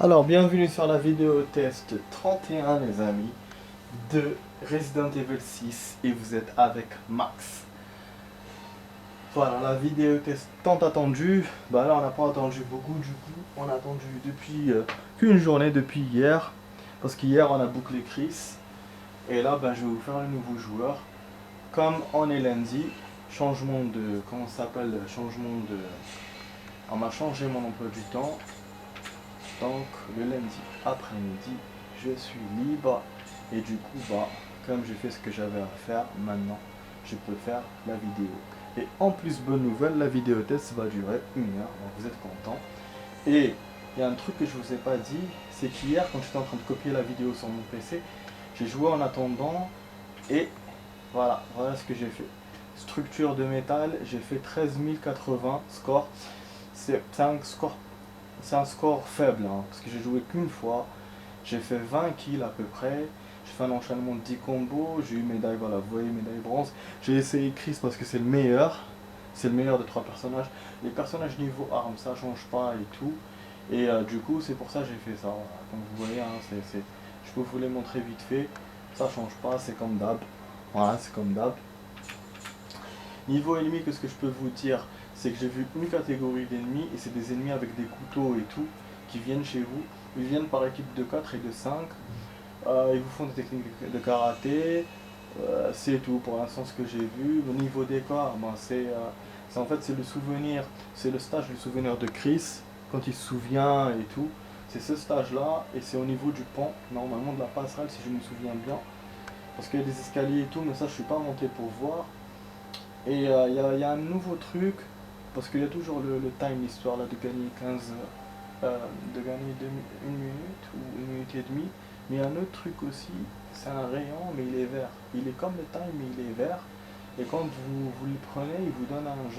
Alors, bienvenue sur la vidéo test 31 les amis de Resident Evil 6 et vous êtes avec Max. Voilà, la vidéo test tant attendue. Bah là on n'a pas attendu beaucoup du coup, on a attendu depuis qu'une journée, depuis hier. Parce qu'hier on a bouclé Chris. Et là je vais vous faire le nouveau joueur. Comme on est lundi, changement de... comment ça s'appelle? Changement de... On m'a changé mon emploi du temps. Donc le lundi après-midi, je suis libre et du coup, comme j'ai fait ce que j'avais à faire, maintenant je peux faire la vidéo. Et en plus, bonne nouvelle, la vidéo test va durer 1 heure, donc vous êtes content. Et il y a un truc que je vous ai pas dit, c'est qu'hier, quand j'étais en train de copier la vidéo sur mon PC, j'ai joué en attendant et voilà ce que j'ai fait. Structure de métal, j'ai fait 13 080 score. C'est un score faible, hein, parce que j'ai joué qu'une fois. J'ai fait 20 kills à peu près. J'ai fait un enchaînement de 10 combos. J'ai eu médaille, voilà, vous voyez, médaille bronze. J'ai essayé Chris parce que c'est le meilleur. C'est le meilleur des 3 personnages. Les personnages niveau armes, ça change pas et tout. Et du coup, c'est pour ça que j'ai fait ça. Voilà. Comme vous voyez, hein, je peux vous les montrer vite fait. Ça change pas, c'est comme d'hab. Voilà, c'est comme d'hab. Niveau ennemi, qu'est-ce que je peux vous dire? C'est que j'ai vu une catégorie d'ennemis et c'est des ennemis avec des couteaux et tout qui viennent chez vous. Ils viennent par équipe de 4 et de 5. Ils vous font des techniques de karaté. C'est tout pour l'instant ce que j'ai vu. Au niveau des corps, en fait c'est le souvenir, c'est le stage du souvenir de Chris quand il se souvient et tout. C'est ce stage là et c'est au niveau du pont, normalement de la passerelle si je me souviens bien. Parce qu'il y a des escaliers et tout, mais ça je suis pas monté pour voir. Et il y a un nouveau truc, parce qu'il y a toujours le time, l'histoire là de gagner 15, de gagner 1 minute ou 1 minute et demie. Mais il y a un autre truc aussi, c'est un rayon, mais il est vert. Il est comme le time, mais il est vert. Et quand vous le prenez, il vous donne un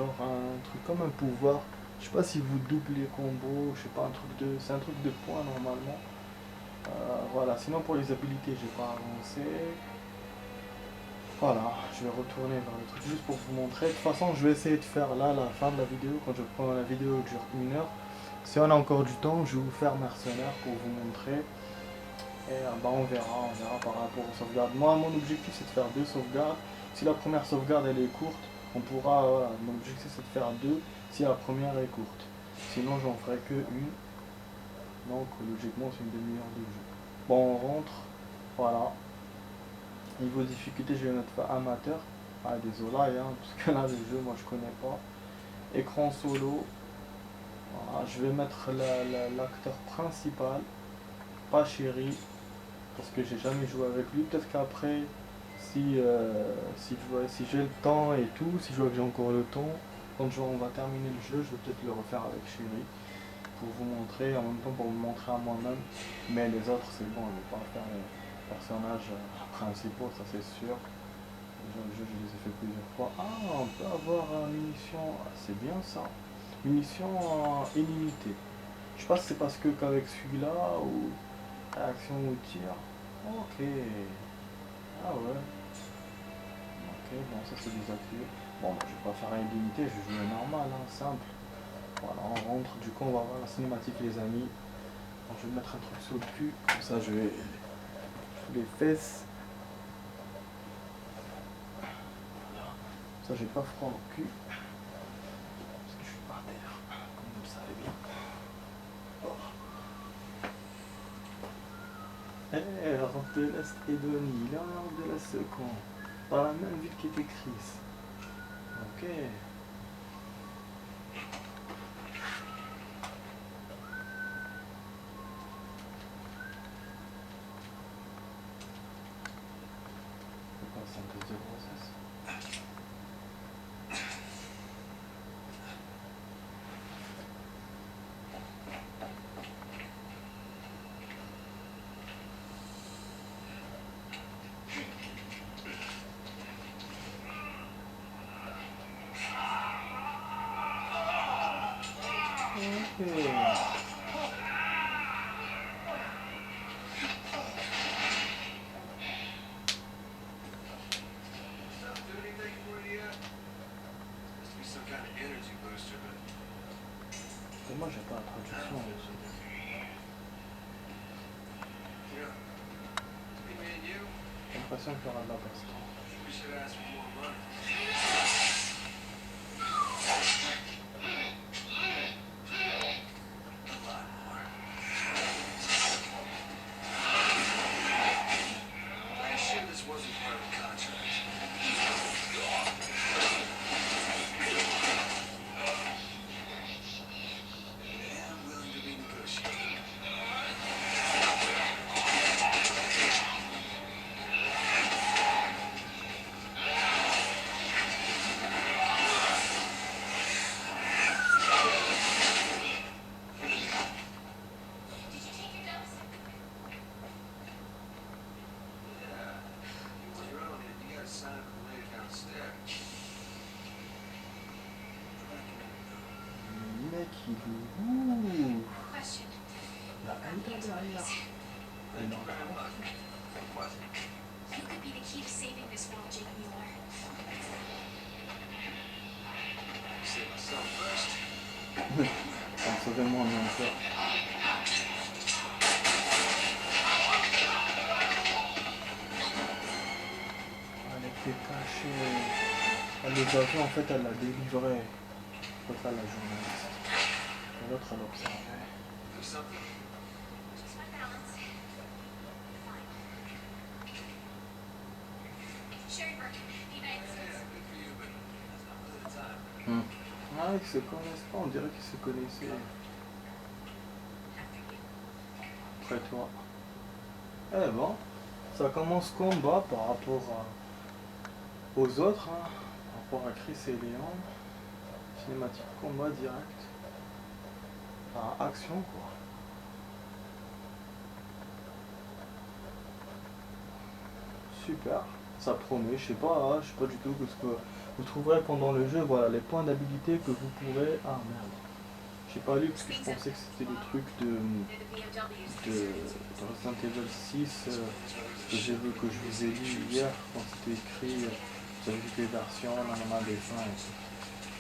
truc comme un pouvoir. Je sais pas si vous doublez combo, je sais pas, c'est un truc de points normalement. Voilà, sinon pour les habilités, j'ai pas avancé. Voilà, je vais retourner vers le truc juste pour vous montrer. De toute façon, je vais essayer de faire là la fin de la vidéo. Quand je prends la vidéo dure 1 heure. Si on a encore du temps, je vais vous faire mercenaire pour vous montrer. Et on verra par rapport aux sauvegardes. Moi, mon objectif, c'est de faire 2 sauvegardes. Si la première sauvegarde, elle est courte, on pourra... Voilà, mon objectif, c'est de faire 2 si la première est courte. Sinon, j'en ferai que une. Donc, logiquement, c'est une demi-heure de jeu. Bon, on rentre. Voilà. Niveau difficulté, je vais mettre amateur. Ah, désolé, hein, parce que là, le jeu, moi, je connais pas. Écran solo. Voilà, je vais mettre l'acteur principal, pas Chéri, parce que j'ai jamais joué avec lui. Peut-être qu'après, si j'ai le temps et tout, si je vois que j'ai encore le temps, quand on va terminer le jeu, je vais peut-être le refaire avec Chéri pour vous montrer, en même temps pour me montrer à moi-même. Mais les autres, c'est bon, je vais pas faire les personnages principaux, ça c'est sûr. Déjà, le jeu, je les ai fait plusieurs fois. Ah, on peut avoir une mission, ah, c'est bien ça. Une mission illimitée. Je sais pas si c'est parce que qu'avec celui-là ou action ou tir. Ok. Ah ouais. Ok, bon ça c'est désactivé. Bon, je vais pas faire un illimité, je vais jouer normal, hein, simple. Voilà, on rentre, du coup on va voir la cinématique les amis. Alors, je vais mettre un truc sur le cul, comme ça je vais sous les fesses. Voilà. Ça j'ai pas froid au cul. Parce que je suis par terre, comme vous le savez bien. Air de l'Est Edonie, l'heure de la seconde. Par la même ville qu'était Chris. Ok. C'est pas 5 de grossesse. Ok. Et moi j'ai pas la traduction aussi. J'ai l'impression qu'il y aura de la baston. Qui ouh. La haine derrière. You could be the key to saving this world, Jake Mueller. Sauvez-moi en même temps. Elle était cachée. Elle les a vus, en fait, elle l'a délivrée. L'autre, elle la journaliste. Et l'autre, elle observait. Just my balance. Fine. Sherry Birkin, United States. Ah, ils se connaissent pas, on dirait qu'ils se connaissaient. Après toi. Eh bon, ça commence combat par rapport aux autres, hein, par rapport à Chris et Léon. Cinématique combat direct. Enfin, action quoi. Super, ça promet, je sais pas du tout ce que vous trouverez pendant le jeu, voilà les points d'habilité que vous pourrez. Ah merde. J'ai pas lu parce que je pensais que c'était le truc de Resident Evil 6 que j'ai vu, que je vous ai lu hier quand c'était écrit, vous avez vu les versions, on a des fins et tout.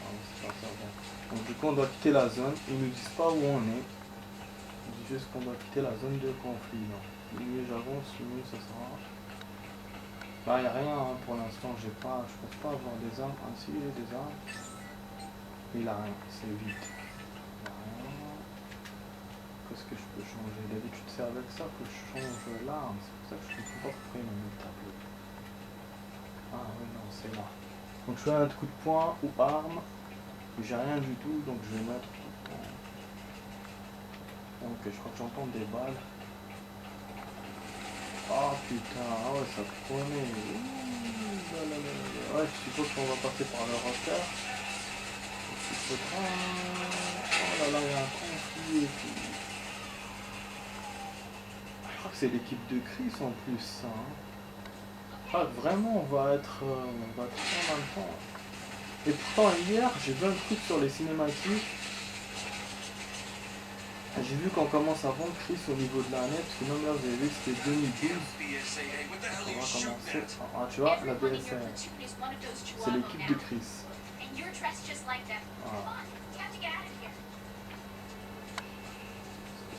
Ah, c'est pas ça, bon. Donc du coup on doit quitter la zone, ils nous disent pas où on est, ils disent juste qu'on doit quitter la zone de conflit. Plus mieux j'avance, mieux ça sera. Bah y a rien hein, pour l'instant, je pense pas avoir des armes, ah si j'ai des armes. Il a rien, c'est vite. Qu'est-ce que je peux changer? D'habitude c'est avec ça que je change l'arme, c'est pour ça que je ne comprends pas pourquoi il m'a mis le tableau. Ah oui non, c'est là. Donc je fais un coup de poing ou arme, j'ai rien du tout, donc je vais mettre coup de poing. Ok, je crois que j'entends des balles. Oh putain, ah ouais ça promet. Ouais, je suppose qu'on va passer par le repère. Oh là là, il y a un conflit et tout. Je crois que c'est l'équipe de Chris en plus, ça. Hein. Ah, vraiment, on va être en même temps. Et pourtant, hier, j'ai vu un truc sur les cinématiques. J'ai vu qu'on commence à vendre Chris au niveau de la net, parce que même là, vous avez vu que c'était 2012. On va commencer. Ah, tu vois, la BSA. C'est l'équipe de Chris. Voilà.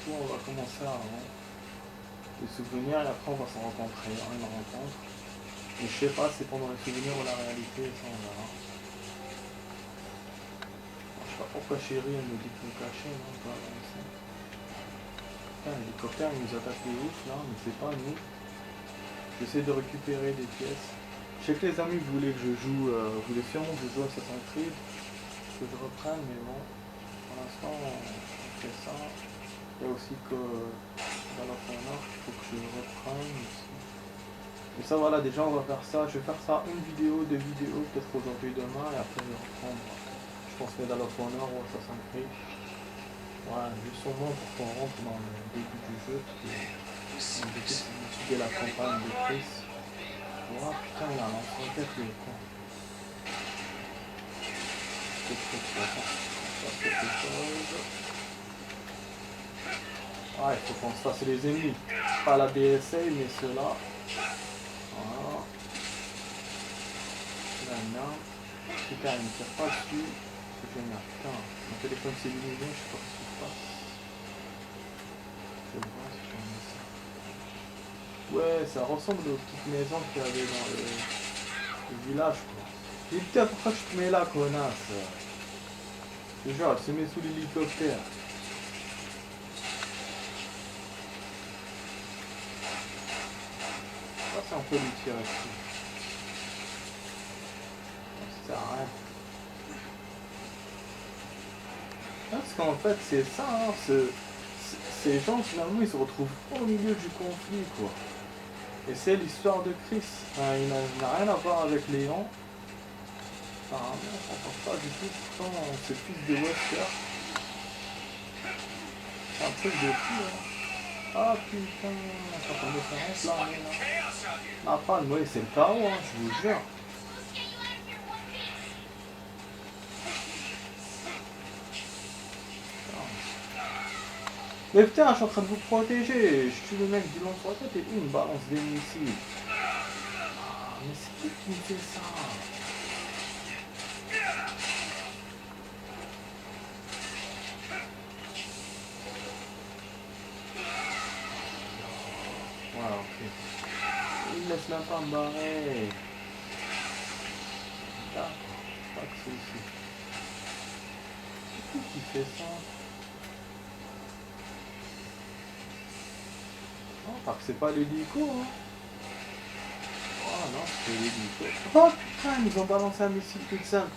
On va commencer à les souvenirs et après on va s'en rencontrer, une rencontre. Et je sais pas si c'est pendant les souvenirs ou la réalité, ça on verra. Je sais pas pourquoi chérie elle me dit de me cacher, non, pas avancer. Putain, l'hélicoptère il nous attaque de ouf là, mais c'est pas nous. J'essaie de récupérer des pièces. Je sais que les amis voulaient que je joue, voulaient sûrement que je joue à Assassin's Creed, que je reprenne, mais bon, pour l'instant on fait ça. Il y a aussi que dans la Honor, il faut que je reprenne aussi. Et ça voilà, déjà on va faire ça, je vais faire ça une vidéo, deux vidéos, peut-être aujourd'hui, demain, et après je vais reprendre, je pense Medal of Honor ou Assassin's Creed. Voilà, juste au moins pour qu'on rentre dans le début du jeu, parce que l'objectif c'est d'étudier la campagne de Chris. Oh putain, il a un lance-roquette le con. Quelque chose. Ah, il faut qu'on se fasse les ennemis. Pas la BSA, mais ceux-là. Voilà. Là, non. Putain, il ne tire pas dessus. C'est génial. Putain, mon téléphone s'est illuminé, je sais pas ce qui se passe. Je vais voir si je mets ça. Ouais, ça ressemble aux petites maisons qu'il y avait dans le village, quoi. Et putain, pourquoi tu te mets là, connasse? C'est genre, elle se met sous l'hélicoptère. Ça, c'est un peu lui tirer dessus. Ça sert à rien. Parce qu'en fait, c'est ça, hein, ces gens, finalement, ils se retrouvent au milieu du conflit, quoi. Et c'est l'histoire de Chris. Enfin, il n'a rien à voir avec Léon. Apparemment, on pense pas du tout. Pourtant, c'est le fils de Wesker. C'est un truc de fou, hein. Ah putain, ça tombe de faire un là. Ah, pas, moi, c'est le chaos, hein, je vous jure. Mais putain, je suis en train de vous protéger. Je tue le mec du long sur la tête et il me balance des missiles. Ah, mais c'est qui me fait ça? Voilà, ok. Il me laisse même pas me barrer. D'accord, pas de soucis. C'est qui fait ça? Non, parce que c'est pas l'hélico, hein. Oh non, c'est l'hélico. Oh putain, ils nous ont balancé un missile tout simple.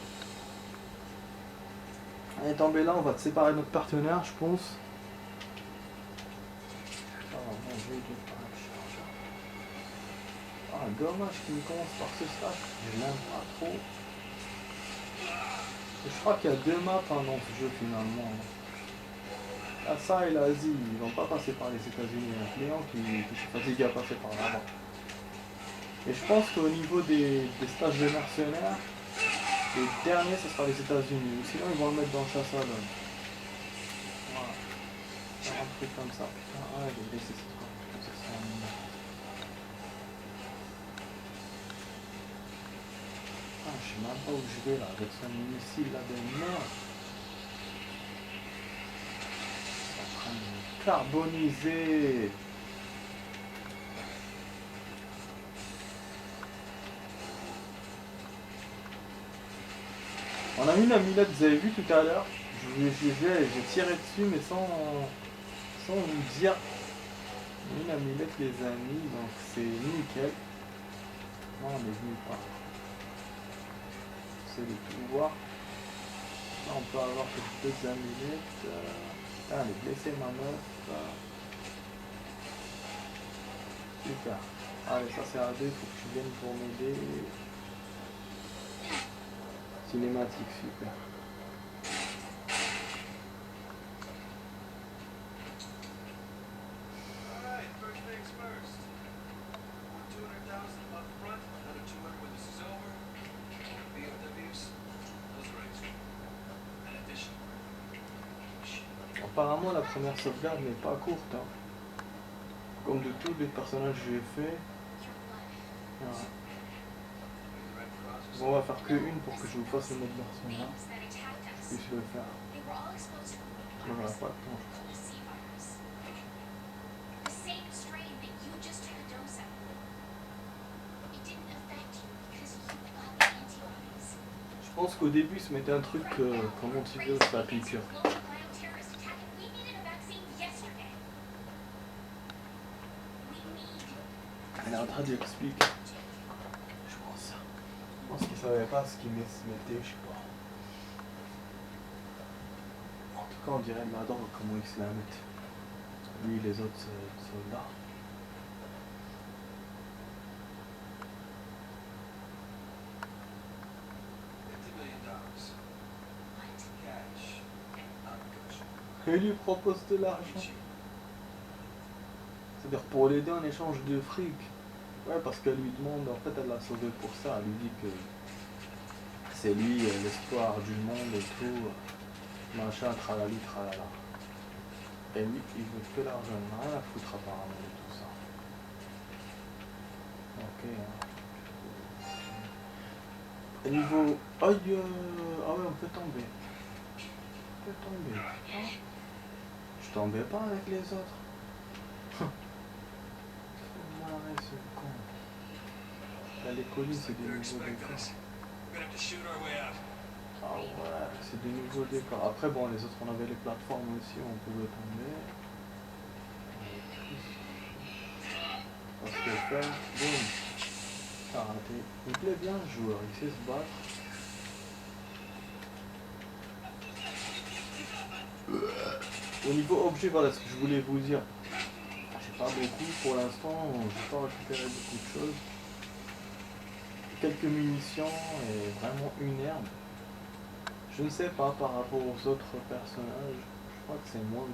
Allez, tombez là, on va te séparer de notre partenaire, je pense. Oh mon dieu, il est pas un chargeur. Ah, dommage qu'il commence par ce stack. Je l'aime pas trop. Et je crois qu'il y a deux maps hein, dans ce jeu finalement. Là, ça et l'Asie, ils vont pas passer par les États-Unis. Il y a un client qui se fatigue à passer par là-bas. Et je pense qu'au niveau des stages de mercenaires, les derniers, ce sera les États-Unis. Sinon, ils vont le mettre dans le chasse à l'homme. Voilà. Un truc comme ça. Putain, ah, j'ai laissé cette quoi. Ça, c'est un moment. Ah, je sais même pas où je vais là, avec son missile là de merde. C'est en train de me carboniser. On a mis la minette, vous avez vu tout à l'heure. J'ai tiré dessus mais sans vous dire. On a mis la minette les amis, donc c'est nickel. Non, on est venu pas. C'est de tout voir. Là on peut avoir quelques petites amulettes. Ah, elle est blessée ma meuf. Super. Allez, ça c'est AD, faut que tu viennes pour m'aider. Cinématique, super. Apparemment la première sauvegarde n'est pas courte. Hein. Comme de tous les personnages que j'ai fait. Voilà. Bon, on va faire que une pour que je vous fasse le mode version là. Je puisse le faire. On va pas le temps. Je pense qu'au début, ils se mettait un truc comme antivirus à la piqûre. Elle est en train d'expliquer. Je pense qu'ils savaient pas ce qu'ils se mettaient, je sais pas. En tout cas, on dirait là-dedans comment ils se la mettent. Lui, les autres soldats. Et il lui propose de l'argent. C'est-à-dire pour l'aider en échange de fric. Ouais, parce qu'elle lui demande, en fait, elle l'a sauvé pour ça. Elle lui dit que c'est lui l'espoir du monde et tout. Machin, tralali, tralala. Et lui, il veut que l'argent. Il n'a rien à foutre apparemment de tout ça. Ok. Hein. Niveau... Aïe, ah ouais, on peut tomber. On peut tomber. Ah. Je tombais pas avec les autres. Là, les colis, c'est des nouveaux décors. Ah ouais, c'est des nouveaux décors. Après, bon, les autres, on avait les plateformes aussi, on pouvait tomber. Parce que faire, boum, t'as raté. Il me plaît bien le joueur, il sait se battre. Au niveau objet, voilà ce que je voulais vous dire. J'ai pas beaucoup pour l'instant, j'ai pas récupéré beaucoup de choses. Quelques munitions et vraiment une herbe. Je ne sais pas par rapport aux autres personnages, je crois que c'est moins.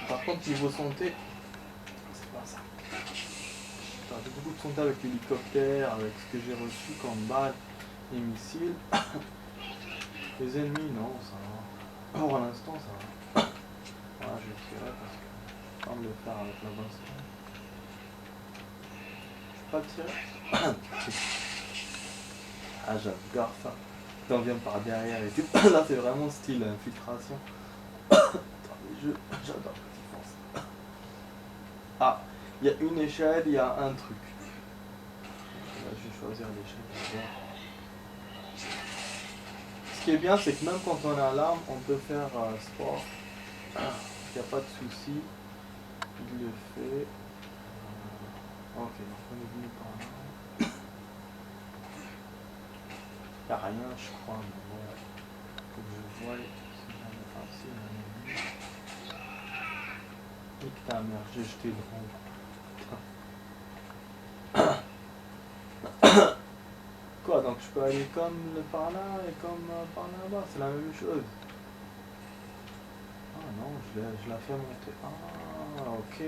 Par contre, niveau santé, c'est pas ça. J'ai beaucoup de santé avec l'hélicoptère, avec ce que j'ai reçu comme balles et missiles. Les ennemis, non, ça va. Pour l'instant, ça va. Voilà, je vais tirer parce que je vais pas me le faire avec la baston. Je vais pas tirer. Ah, j'adore ça. T'en viens par derrière et tout. Là, c'est vraiment style infiltration. Dans les jeux, j'adore quand ils font ça. Ah, il y a une échelle, il y a un truc. Là, je vais choisir l'échelle. Ce qui est bien, c'est que même quand on a l'arme, on peut faire sport. Il n'y a pas de souci. Il le fait. Ok, donc on est venu par là. Il n'y a rien, je crois, mais bon. Faut que je voie si j'en ai pas assez. Nique ta mère, j'ai jeté le rond. Quoi, donc je peux aller comme par là et comme par là-bas, c'est la même chose. Ah non, je la fais monter. Ah, ok.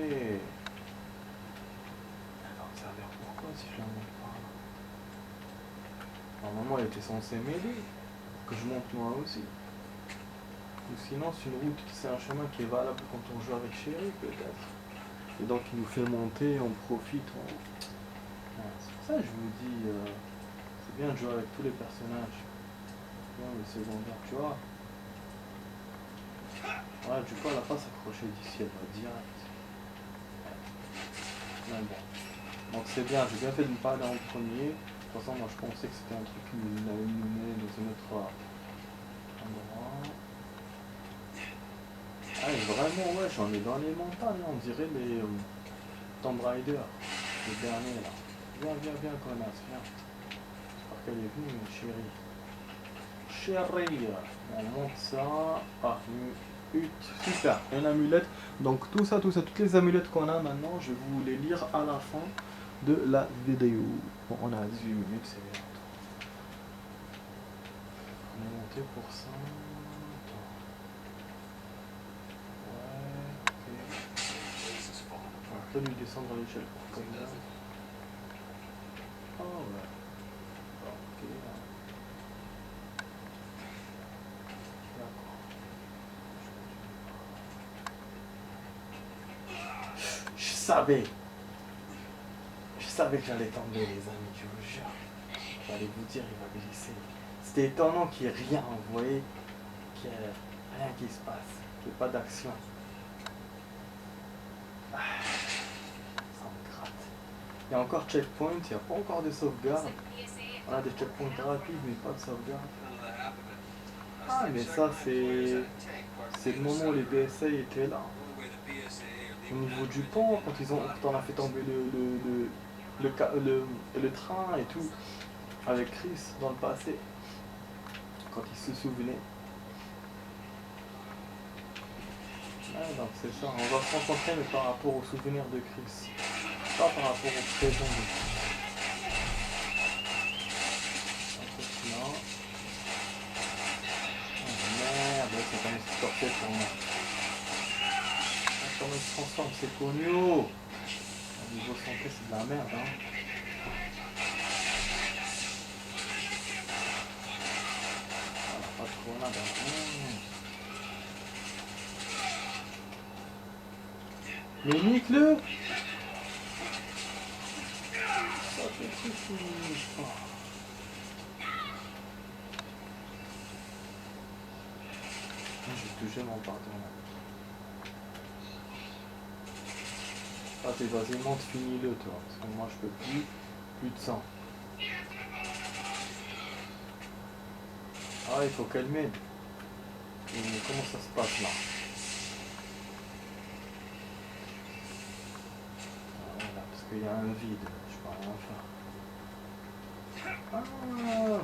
Alors, ça a l'air pourquoi si je la monte par là? Normalement, elle était censée m'aider, que je monte moi aussi. Ou sinon, c'est une route, c'est un chemin qui est valable quand on joue avec Chéri, peut-être. Et donc, il nous fait monter, on profite. Ouais, c'est pour ça que je vous dis, c'est bien de jouer avec tous les personnages. Bien, les secondaires, tu vois. Voilà, du coup, elle n'a pas s'accrocher d'ici, elle va direct. Mais bon. Donc c'est bien, j'ai bien fait de ne pas aller en premier. De toute façon, moi je pensais que c'était un truc qui nous allait nous mener dans un autre endroit. Ah, et vraiment, ouais, j'en ai dans les montagnes, on dirait les Tomb Raider, le dernier là. Viens, viens, viens, connasse, viens. J'espère qu'elle est venue, mais chérie. Chérie, on monte ça. Ah, une hutte, super, une amulette. Donc tout ça, toutes les amulettes qu'on a maintenant, je vais vous les lire à la fin de la vidéo. Bon, on a 18 minutes, c'est bien. On est monté pour ça. Ouais, ok. On va pas lui descendre à l'échelle pour comme ça. Oh ouais. Ok. D'accord. Je savais que j'allais tomber, les amis, je vous jure. J'allais vous dire, il va glisser. C'était étonnant qu'il n'y ait rien, vous voyez, qu'il n'y ait rien qui se passe, qu'il n'y ait pas d'action. Ah, ça me gratte. Il y a encore checkpoint, il n'y a pas encore de sauvegarde. On a des checkpoints rapides, mais pas de sauvegarde. Ah, mais ça, c'est le moment où les BSA étaient là. Au niveau du pont, quand on a fait tomber le train et tout, avec Chris dans le passé, quand il se souvenait. Ouais, donc c'est ça, on va se rencontrer mais par rapport aux souvenirs de Chris, pas par rapport au présent de Chris. Là. Oh merde, c'est comme une torpille pour moi. Comment il se transforme, c'est cogno. Au niveau santé, c'est de la merde, hein. Voilà, pas trop là, Mais nique-le. Ça fait tout. Oh. J'ai touché mon partenaire. Ah, t'es vas-y, monte, finis-le, toi. Parce que moi, je peux plus plus de sang. Ah, il faut qu'elle m'aide. Et comment ça se passe là? Ah, voilà, parce qu'il y a un vide. Je peux rien faire. Ah,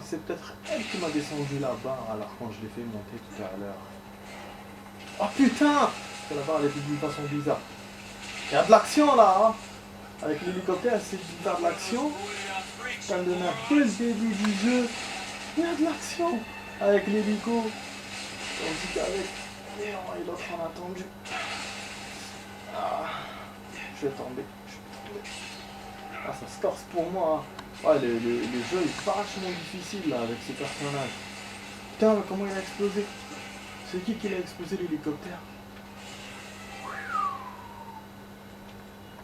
c'est peut-être elle qui m'a descendu la barre alors quand je l'ai fait monter tout à l'heure. Oh putain! Parce que la barre elle était d'une façon bizarre. Il y a de l'action là, hein? Avec l'hélicoptère, c'est de faire de l'action. Ça me donne un peu le début du jeu. Il y a de l'action avec l'hélico. Tandis qu'avec Léon et l'autre on a attendu. Ah, je vais tomber. Ah, ça se corse pour moi. Hein. Ouais, le jeu est vachement difficile là avec ce personnage. Putain, mais comment il a explosé? C'est qui l'a explosé l'hélicoptère?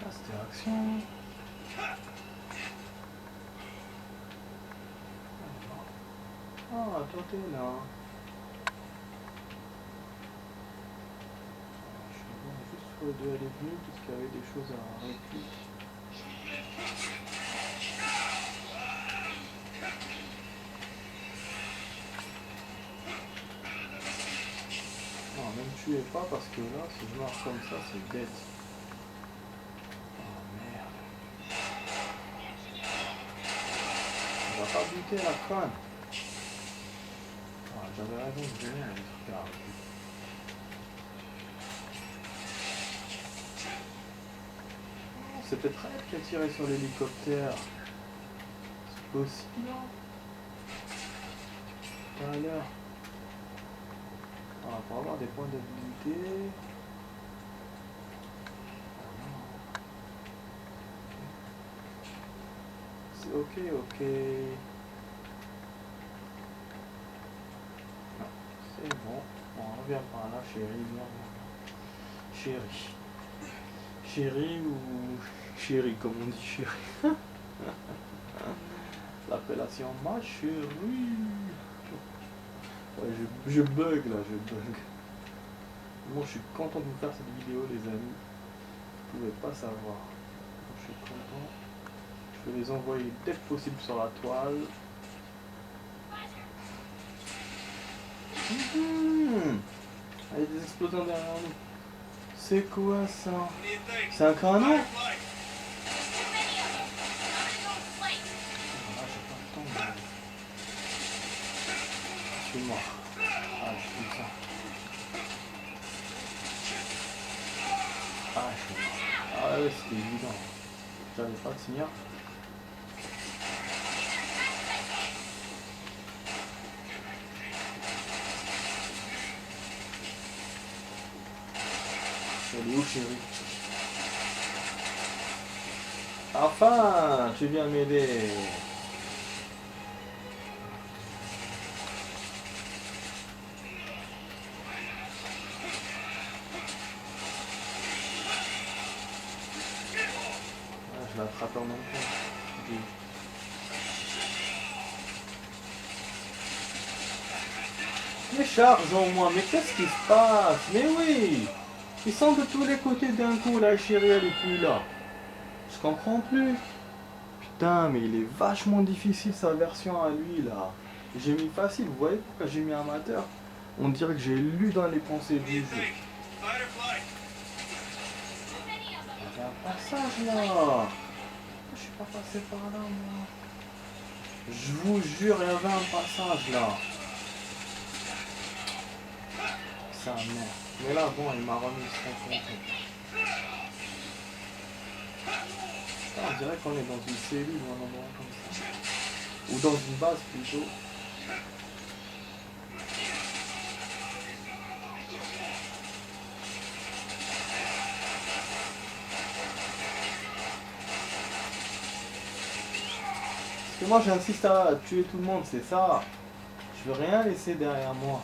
Ah, c'était action. Ah, attendez là. Je vais voir juste où elle est venue parce qu'il y avait des choses à arrêter. Non, ne me tuez pas parce que là, si je marche comme ça, c'est bête. Oh merde. On va pas buter la conne. Ah, j'avais raison de venir avec ce truc. C'est peut-être elle qui a tiré sur l'hélicoptère. C'est possible. Tout à l'heure. Ah, pour avoir des points d'habilité. C'est ok, ok. Non, c'est bon. On revient par là, chérie. Chérie. Chérie ou chérie, comme on dit chérie. L'appellation ma chérie. Ouais, je bug là, je bug. Moi je suis content de vous faire cette vidéo les amis. Vous pouvez pas savoir. Je suis content. Je vais les envoyer dès que possible sur la toile. Il y a des explosions derrière nous. C'est quoi ça? C'est un canon? Je suis mort. Ah, je suis ça. Ah, je suis mort. Ah ouais, c'était évident. J'avais pas de signal. Elle est où, chérie? Enfin, tu viens m'aider. Je l'attrape en même temps. Les charges en moins, mais qu'est-ce qui se passe? Mais oui! Ils sont de tous les côtés d'un coup, la chérie elle est plus là. Je comprends plus. Putain, mais il est vachement difficile sa version à lui là. J'ai mis facile, vous voyez pourquoi j'ai mis amateur? On dirait que j'ai lu dans les pensées du jeu. Il y a un passage là. Je suis pas passé par là moi. Je vous jure, il y avait un passage là. Ça merde. Mais là bon, il m'a remis son compte. On dirait qu'on est dans une cellule ou un endroit comme ça. Ou dans une base plutôt. Parce que moi j'insiste à tuer tout le monde, c'est ça. Je veux rien laisser derrière moi.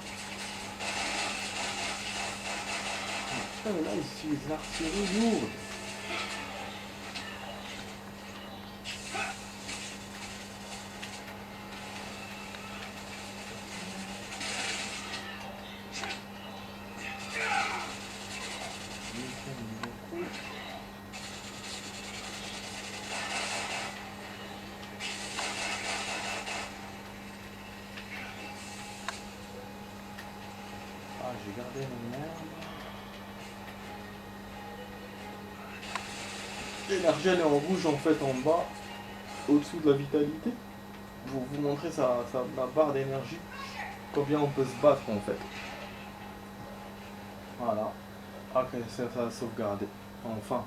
Putain, mais là ils utilisent l'artillerie lourde. regarder l'énergie. L'énergie elle est en rouge en fait en bas, au-dessous de la vitalité. Pour vous montrer la barre d'énergie, combien on peut se battre en fait. Voilà. Ok, ça a sauvegardé. Enfin.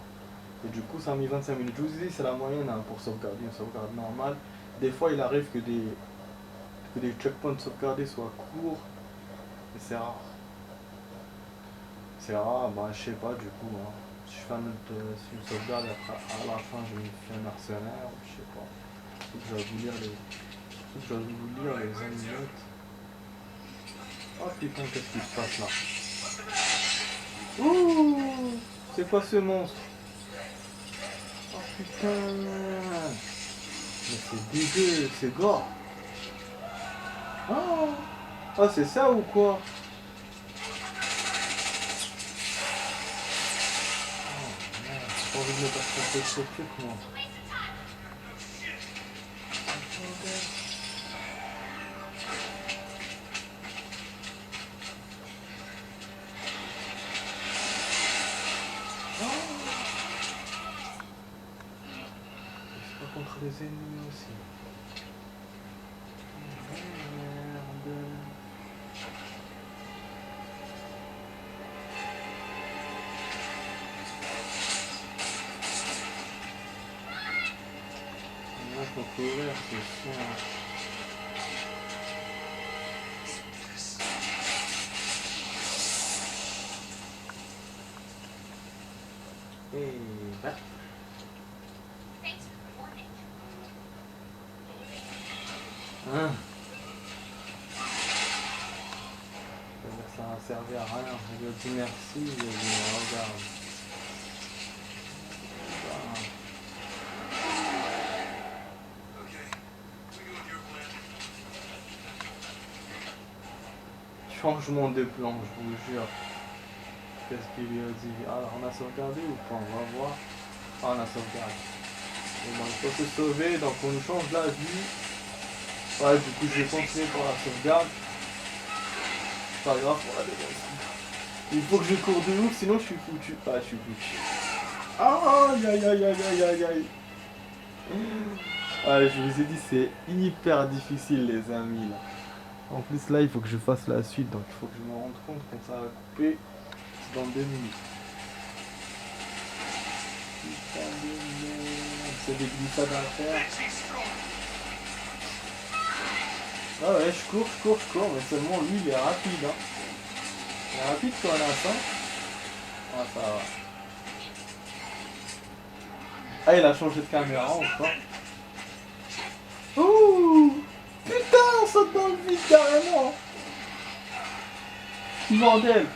Et du coup ça a mis 25 minutes. Je vous dis c'est la moyenne hein, pour sauvegarder une sauvegarde normale. Des fois il arrive que des checkpoints sauvegardés soient courts. Mais c'est rare. C'est rare, bah je sais pas du coup. Hein. Si je fais une sauvegarde après, à la fin je me fais un mercenaire, je sais pas. Faut que je vais vous lire les anecdotes. Oh putain, qu'est-ce qui se passe là? Ouh, c'est quoi ce monstre? Oh putain. Mais c'est dégueu, c'est gore. Oh, oh c'est ça ou quoi? Oh merde, j'ai pas envie de me passer ce truc moi. Contre les ennemis aussi. Merde. Là, je peux courir, c'est chiant. Et bah. Hein. Ça n'a servi à rien. Je lui ai dit merci, il a dit regarde. Changement de plan, je vous jure. Qu'est-ce qu'il lui a dit? Alors on a sauvegardé ou pas? On va voir. Ah, on a sauvegardé. Bon, ben, il faut se sauver, donc on nous change la vue. Ouais, du coup je vais continuer pour la sauvegarde. C'est pas grave pour la deuxième. Il faut que je cours de ouf, sinon je suis foutu. Ah, je suis foutu. Aïe aïe aïe aïe aïe aïe aïe. Ah, je vous ai dit, c'est hyper difficile, les amis. Là. En plus, là, il faut que je fasse la suite, donc il faut que je me rende compte quand ça va couper. C'est dans 2 minutes. Putain de merde. C'est des glissades à faire. Ah ouais, je cours, mais seulement lui, il est rapide. Hein. Il est rapide sur un instant. Ah, ça va. Ah, il a changé de caméra encore. Ouh! Putain, on saute dans le vide carrément! Bordel!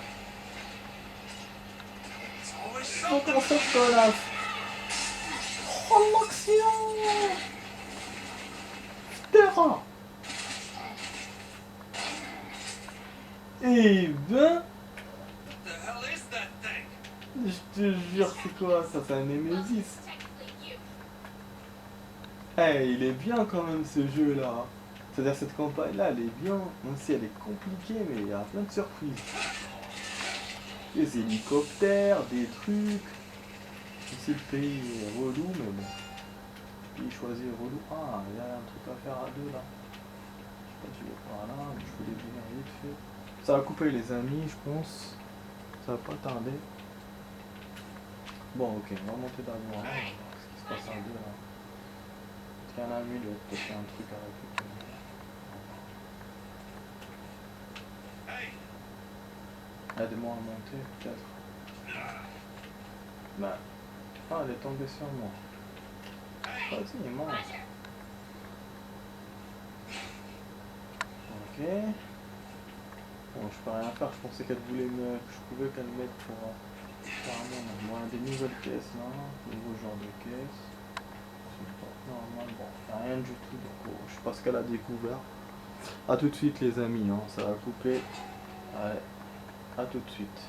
Faut qu'on saute connasse! Oh l'action! Terrain! Eh ben! Je te jure, c'est quoi ça? C'est un Nemesis! Hey, il est bien quand même ce jeu là. C'est-à-dire cette campagne là, elle est bien. Même si elle est compliquée, mais il y a plein de surprises. Des hélicoptères, des trucs. Ici le pays est relou, mais bon. Le pays choisi est relou. Ah, il y a un truc à faire à deux là. Je sais pas si je vais voir là, mais je voulais venir vite fait. Ça va couper les amis, je pense. Ça va pas tarder. Bon, ok, on va monter d'abord. Ce qui se passe à deux là. Il y en a un ami, il doit peut-être faire un truc à récupérer. Aide-moi à monter, peut-être. Bah. Ah, elle est tombée sur moi. Vas-y, mange. Ok. Bon, je peux rien faire. Je pensais qu'elle voulait que je pouvais qu'elle mette pour... Apparemment, on a des nouvelles caisses là. Nouveau genre de caisse. Normal, bon, y a rien du tout. Donc, je sais pas ce qu'elle a découvert. A tout de suite, les amis. Hein, ça va couper. Allez, à tout de suite.